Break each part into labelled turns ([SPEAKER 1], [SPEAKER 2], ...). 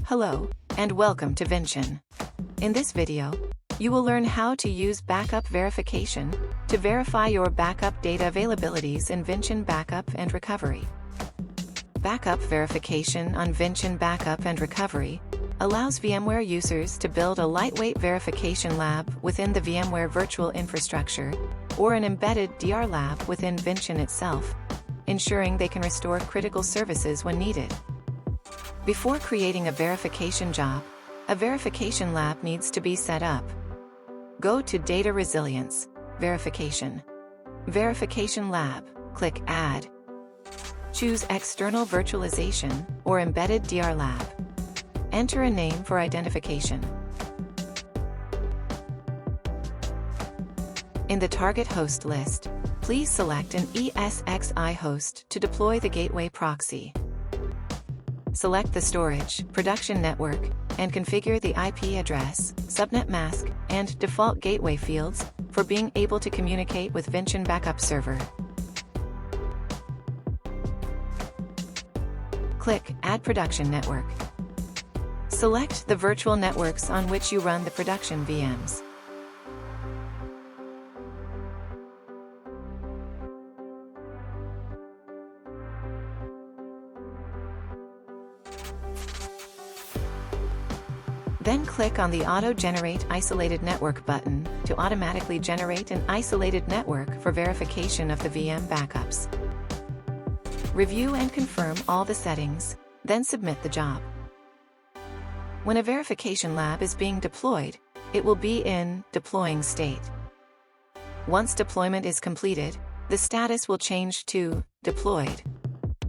[SPEAKER 1] Hello, and welcome to Vinchin. In this video, you will learn how to use backup verification to verify your backup data availabilities in Vinchin Backup and Recovery. Backup verification on Vinchin Backup and Recovery allows VMware users to build a lightweight verification lab within the VMware virtual infrastructure or an embedded DR lab within Vinchin itself, ensuring they can restore critical services when needed. Before creating a verification job, a verification lab needs to be set up. Go to Data Resilience, Verification. Verification Lab, click Add. Choose External Virtualization or Embedded DR Lab. Enter a name for identification. In the target host list, please select an ESXi host to deploy the gateway proxy. Select the storage, production network, and configure the IP address, subnet mask, and default gateway fields for being able to communicate with Vinchin Backup Server. Click Add Production Network. Select the virtual networks on which you run the production VMs. Then click on the Auto-Generate Isolated Network button to automatically generate an isolated network for verification of the VM backups. Review and confirm all the settings, then submit the job. When a verification lab is being deployed, it will be in deploying state. Once deployment is completed, the status will change to deployed.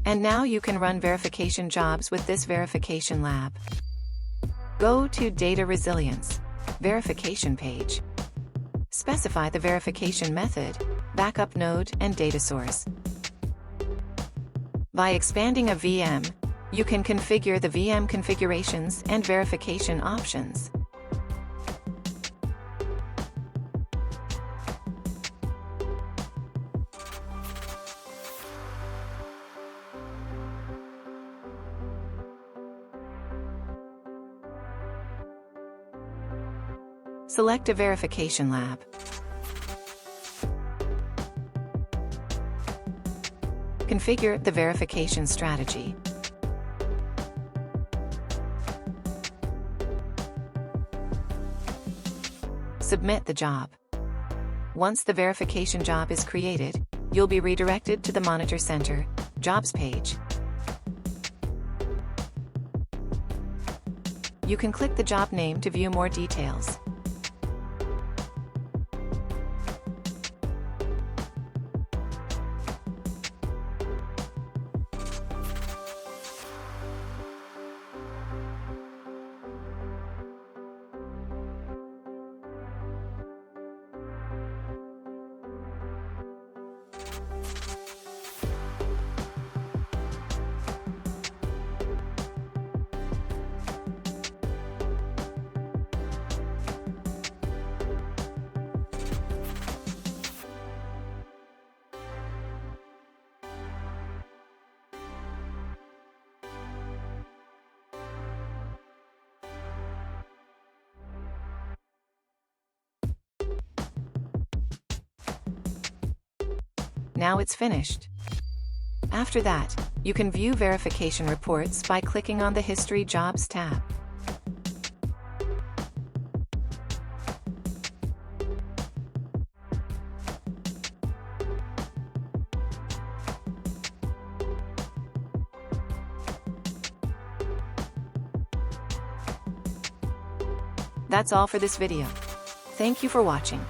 [SPEAKER 1] And now you can run verification jobs with this verification lab. Go to Data Resilience, Verification page. Specify the verification method, backup node, and data source. By expanding a VM, you can configure the VM configurations and verification options. Select a verification lab. Configure the verification strategy. Submit the job. Once the verification job is created, you'll be redirected to the Monitor Center, Jobs page. You can click the job name to view more details. Now it's finished. After that, you can view verification reports by clicking on the History Jobs tab. That's all for this video. Thank you for watching.